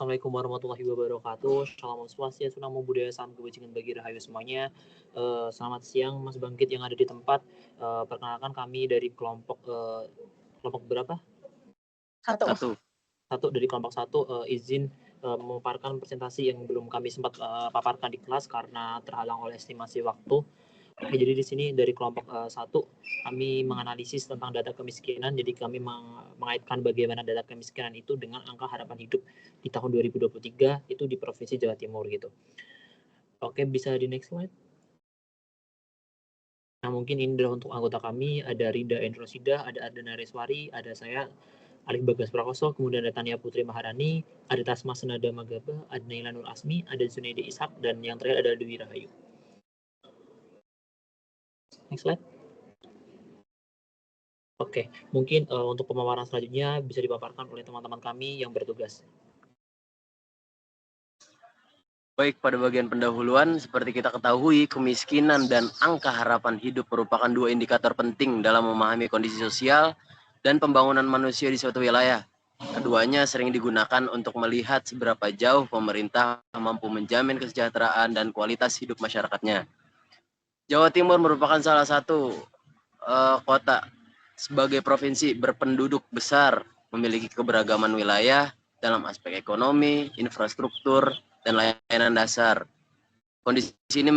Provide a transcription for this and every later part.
Assalamualaikum warahmatullahi wabarakatuh. Salam swastiastu, namo buddhaya, salam kebajikan bagi rahayu semuanya. Selamat siang Mas Bangkit yang ada di tempat. Perkenalkan kami dari kelompok berapa? Satu. Dari kelompok 1 izin memaparkan presentasi yang belum kami sempat paparkan di kelas karena terhalang oleh estimasi waktu. Oke, jadi di sini dari kelompok 1 kami menganalisis tentang data kemiskinan. Jadi kami mengaitkan bagaimana data kemiskinan itu dengan angka harapan hidup di tahun 2023 itu di Provinsi Jawa Timur gitu. Oke, bisa di next slide. Nah, mungkin ini adalah untuk anggota kami, ada Rinda Endrosida, ada Ardana Reswari, ada saya Alif Bagas Prakoso, kemudian ada Tania Putri Maharani, ada Tasma Senada Magaba, ada Naila Nur Asmi, ada Zunaidi Ishak, dan yang terakhir ada Dewi Rahayu. Next slide. Oke, mungkin untuk pemaparan selanjutnya bisa dipaparkan oleh teman-teman kami yang bertugas. Baik, pada bagian pendahuluan, seperti kita ketahui, kemiskinan dan angka harapan hidup merupakan dua indikator penting dalam memahami kondisi sosial dan pembangunan manusia di suatu wilayah. Keduanya sering digunakan untuk melihat seberapa jauh pemerintah mampu menjamin kesejahteraan dan kualitas hidup masyarakatnya. Jawa Timur merupakan salah satu kota sebagai provinsi berpenduduk besar, memiliki keberagaman wilayah dalam aspek ekonomi, infrastruktur, dan layanan dasar. Kondisi ini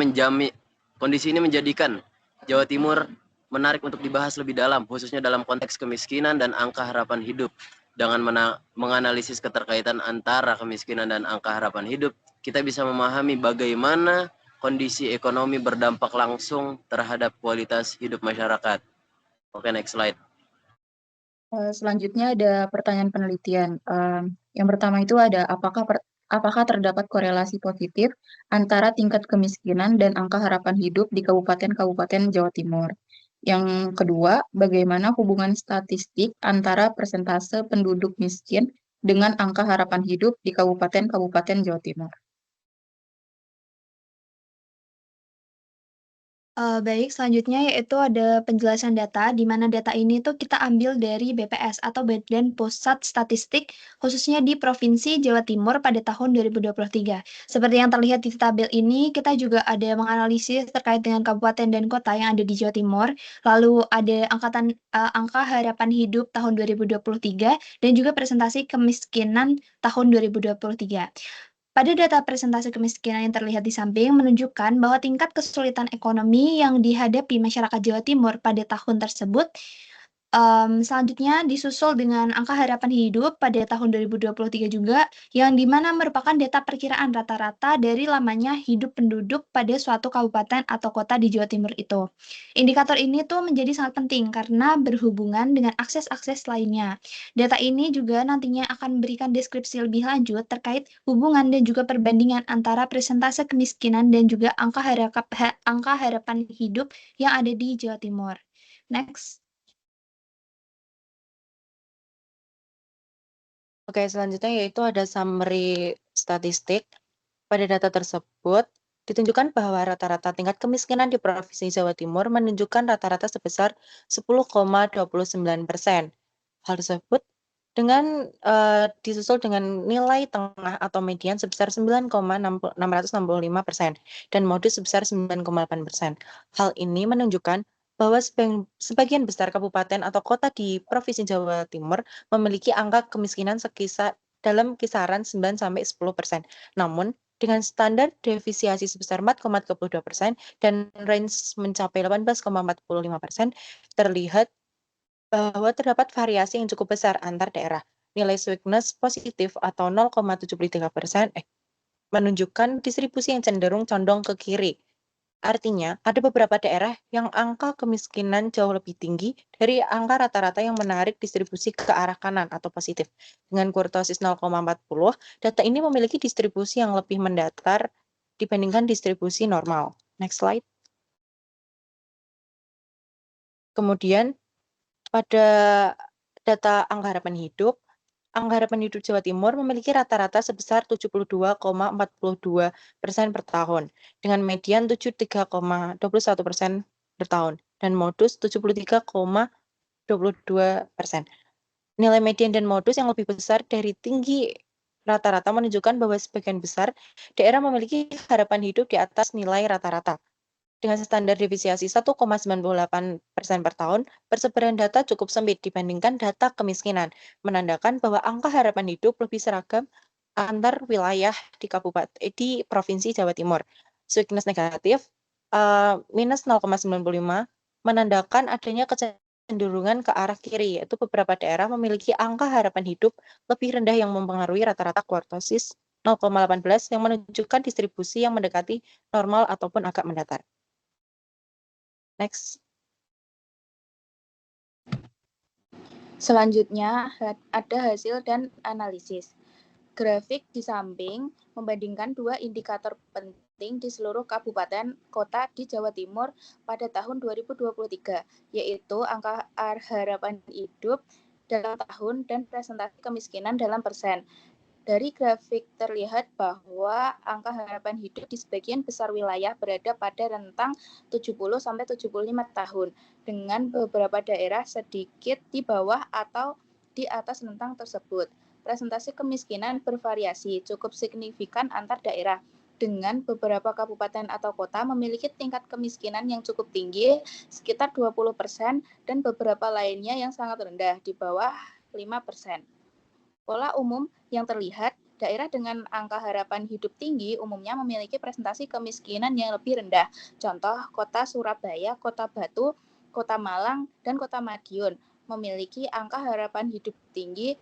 menjadikan Jawa Timur menarik untuk dibahas lebih dalam, khususnya dalam konteks kemiskinan dan angka harapan hidup. Dengan menganalisis keterkaitan antara kemiskinan dan angka harapan hidup, kita bisa memahami bagaimana kondisi ekonomi berdampak langsung terhadap kualitas hidup masyarakat. Oke, next slide. Selanjutnya ada pertanyaan penelitian. Yang pertama itu ada apakah terdapat korelasi positif antara tingkat kemiskinan dan angka harapan hidup di kabupaten-kabupaten Jawa Timur. Yang kedua, bagaimana hubungan statistik antara persentase penduduk miskin dengan angka harapan hidup di kabupaten-kabupaten Jawa Timur. Baik, selanjutnya yaitu ada penjelasan data, di mana data ini tuh kita ambil dari BPS atau Badan Pusat Statistik, khususnya di Provinsi Jawa Timur pada tahun 2023. Seperti yang terlihat di tabel ini, kita juga ada menganalisis terkait dengan kabupaten dan kota yang ada di Jawa Timur, lalu ada angka harapan hidup tahun 2023, dan juga presentasi kemiskinan tahun 2023. Pada data presentasi kemiskinan yang terlihat di samping menunjukkan bahwa tingkat kesulitan ekonomi yang dihadapi masyarakat Jawa Timur pada tahun tersebut selanjutnya disusul dengan angka harapan hidup pada tahun 2023 juga, yang dimana merupakan data perkiraan rata-rata dari lamanya hidup penduduk pada suatu kabupaten atau kota di Jawa Timur itu. Indikator ini tuh menjadi sangat penting karena berhubungan dengan akses-akses lainnya. Data ini juga nantinya akan memberikan deskripsi lebih lanjut terkait hubungan dan juga perbandingan antara persentase kemiskinan dan juga angka harapan hidup yang ada di Jawa Timur. Next. Oke, selanjutnya yaitu ada summary statistik. Pada data tersebut, ditunjukkan bahwa rata-rata tingkat kemiskinan di Provinsi Jawa Timur menunjukkan rata-rata sebesar 10,29%. Hal tersebut disusul dengan nilai tengah atau median sebesar 9,665% dan modus sebesar 9,8%. Hal ini menunjukkan bahwa sebagian besar kabupaten atau kota di Provinsi Jawa Timur memiliki angka kemiskinan dalam kisaran 9-10%. Namun, dengan standar defisiasi sebesar 4,32% dan range mencapai 18,45%, terlihat bahwa terdapat variasi yang cukup besar antar daerah. Nilai sweetness positif atau 0,73% menunjukkan distribusi yang cenderung condong ke kiri. Artinya, ada beberapa daerah yang angka kemiskinan jauh lebih tinggi dari angka rata-rata yang menarik distribusi ke arah kanan atau positif. Dengan kurtosis 0,40, data ini memiliki distribusi yang lebih mendatar dibandingkan distribusi normal. Next slide. Kemudian, pada data angka harapan hidup Jawa Timur memiliki rata-rata sebesar 72,42% per tahun, dengan median 73,21% per tahun, dan modus 73,22%. Nilai median dan modus yang lebih besar dari tinggi rata-rata menunjukkan bahwa sebagian besar daerah memiliki harapan hidup di atas nilai rata-rata. Dengan standar deviasi 1,98% per tahun, persebaran data cukup sempit dibandingkan data kemiskinan, menandakan bahwa angka harapan hidup lebih seragam antar wilayah di Provinsi Jawa Timur. Sweetness negatif minus 0,95 menandakan adanya kecenderungan ke arah kiri, yaitu beberapa daerah memiliki angka harapan hidup lebih rendah yang mempengaruhi rata-rata kuartosis 0,18 yang menunjukkan distribusi yang mendekati normal ataupun agak mendatar. Next. Selanjutnya ada hasil dan analisis. Grafik di samping membandingkan dua indikator penting di seluruh kabupaten kota di Jawa Timur pada tahun 2023, yaitu angka harapan hidup dalam tahun dan presentasi kemiskinan dalam persen. Dari grafik terlihat bahwa angka harapan hidup di sebagian besar wilayah berada pada rentang 70-75 tahun, dengan beberapa daerah sedikit di bawah atau di atas rentang tersebut. Presentasi kemiskinan bervariasi cukup signifikan antar daerah, dengan beberapa kabupaten atau kota memiliki tingkat kemiskinan yang cukup tinggi, sekitar 20%, dan beberapa lainnya yang sangat rendah, di bawah 5%. Pola umum yang terlihat, daerah dengan angka harapan hidup tinggi umumnya memiliki presentasi kemiskinan yang lebih rendah. Contoh, Kota Surabaya, Kota Batu, Kota Malang, dan Kota Madiun memiliki angka harapan hidup tinggi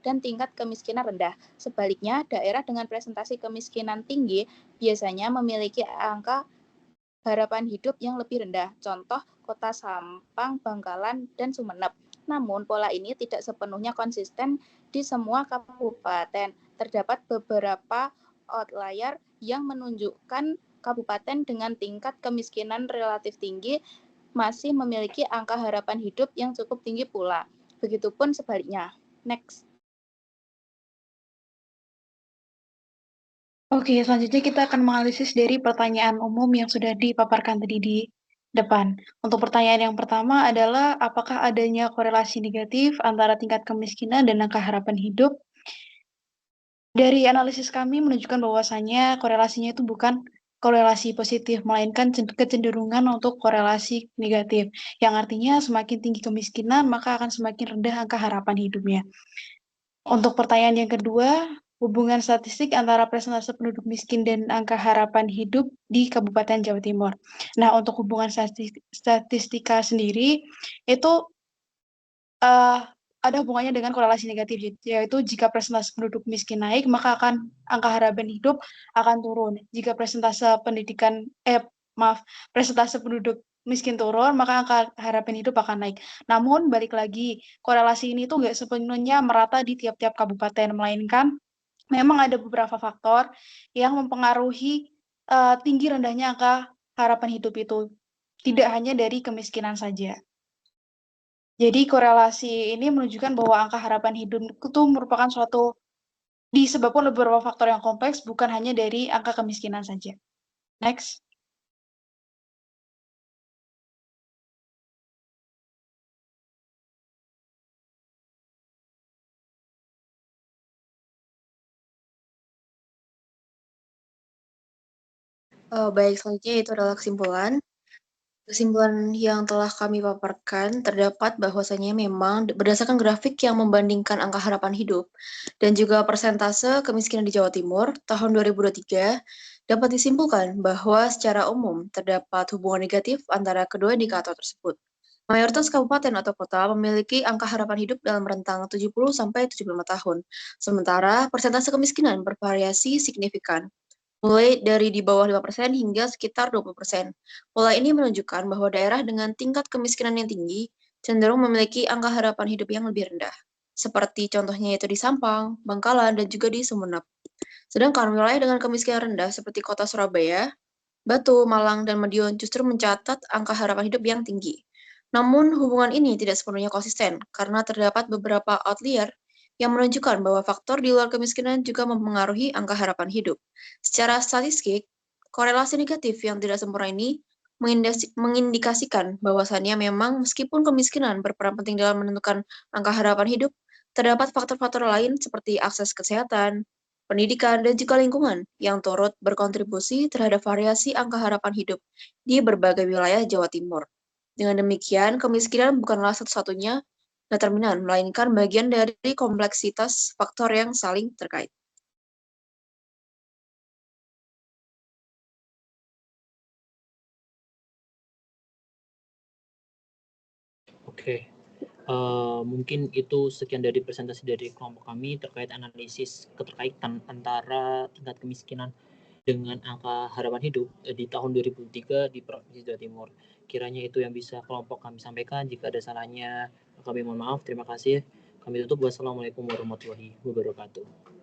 dan tingkat kemiskinan rendah. Sebaliknya, daerah dengan presentasi kemiskinan tinggi biasanya memiliki angka harapan hidup yang lebih rendah. Contoh, Kota Sampang, Bangkalan, dan Sumeneb. Namun, pola ini tidak sepenuhnya konsisten di semua kabupaten. Terdapat beberapa outlier yang menunjukkan kabupaten dengan tingkat kemiskinan relatif tinggi masih memiliki angka harapan hidup yang cukup tinggi pula. Begitupun sebaliknya. Next. Oke, selanjutnya kita akan menganalisis dari pertanyaan umum yang sudah dipaparkan tadi di depan. Untuk pertanyaan yang pertama adalah apakah adanya korelasi negatif antara tingkat kemiskinan dan angka harapan hidup? Dari analisis kami menunjukkan bahwasannya korelasinya itu bukan korelasi positif, melainkan kecenderungan untuk korelasi negatif, yang artinya semakin tinggi kemiskinan, maka akan semakin rendah angka harapan hidupnya. Untuk pertanyaan yang kedua, hubungan statistik antara persentase penduduk miskin dan angka harapan hidup di Kabupaten Jawa Timur. Nah, untuk hubungan statistika sendiri, itu ada hubungannya dengan korelasi negatif, yaitu jika persentase penduduk miskin naik, maka angka harapan hidup akan turun. Jika persentase penduduk miskin turun, maka angka harapan hidup akan naik. Namun, balik lagi, korelasi ini tuh nggak sepenuhnya merata di tiap-tiap kabupaten, melainkan memang ada beberapa faktor yang mempengaruhi tinggi rendahnya angka harapan hidup itu. Tidak hanya dari kemiskinan saja. Jadi korelasi ini menunjukkan bahwa angka harapan hidup itu merupakan disebabkan oleh beberapa faktor yang kompleks, bukan hanya dari angka kemiskinan saja. Next. Baik, selanjutnya itu adalah kesimpulan. Kesimpulan yang telah kami paparkan terdapat bahwasanya memang berdasarkan grafik yang membandingkan angka harapan hidup dan juga persentase kemiskinan di Jawa Timur tahun 2023 dapat disimpulkan bahwa secara umum terdapat hubungan negatif antara kedua indikator tersebut. Mayoritas kabupaten atau kota memiliki angka harapan hidup dalam rentang 70-75 tahun, sementara persentase kemiskinan bervariasi signifikan, mulai dari di bawah 5% hingga sekitar 20%. Pola ini menunjukkan bahwa daerah dengan tingkat kemiskinan yang tinggi cenderung memiliki angka harapan hidup yang lebih rendah, seperti contohnya yaitu di Sampang, Bangkalan, dan juga di Sumeneb. Sedangkan wilayah dengan kemiskinan rendah seperti kota Surabaya, Batu, Malang, dan Madiun justru mencatat angka harapan hidup yang tinggi. Namun, hubungan ini tidak sepenuhnya konsisten karena terdapat beberapa outlier yang menunjukkan bahwa faktor di luar kemiskinan juga mempengaruhi angka harapan hidup. Secara statistik, korelasi negatif yang tidak sempurna ini mengindikasikan bahwasannya memang meskipun kemiskinan berperan penting dalam menentukan angka harapan hidup, terdapat faktor-faktor lain seperti akses kesehatan, pendidikan, dan juga lingkungan yang turut berkontribusi terhadap variasi angka harapan hidup di berbagai wilayah Jawa Timur. Dengan demikian, kemiskinan bukanlah satu-satunya determinan, melainkan bagian dari kompleksitas faktor yang saling terkait. Oke, mungkin itu sekian dari presentasi dari kelompok kami terkait analisis keterkaitan antara tingkat kemiskinan dengan angka harapan hidup di tahun 2003 di Provinsi Jawa Timur. Kiranya itu yang bisa kelompok kami sampaikan. Jika ada salahnya, kami mohon maaf. Terima kasih. Kami tutup. Wassalamualaikum warahmatullahi wabarakatuh.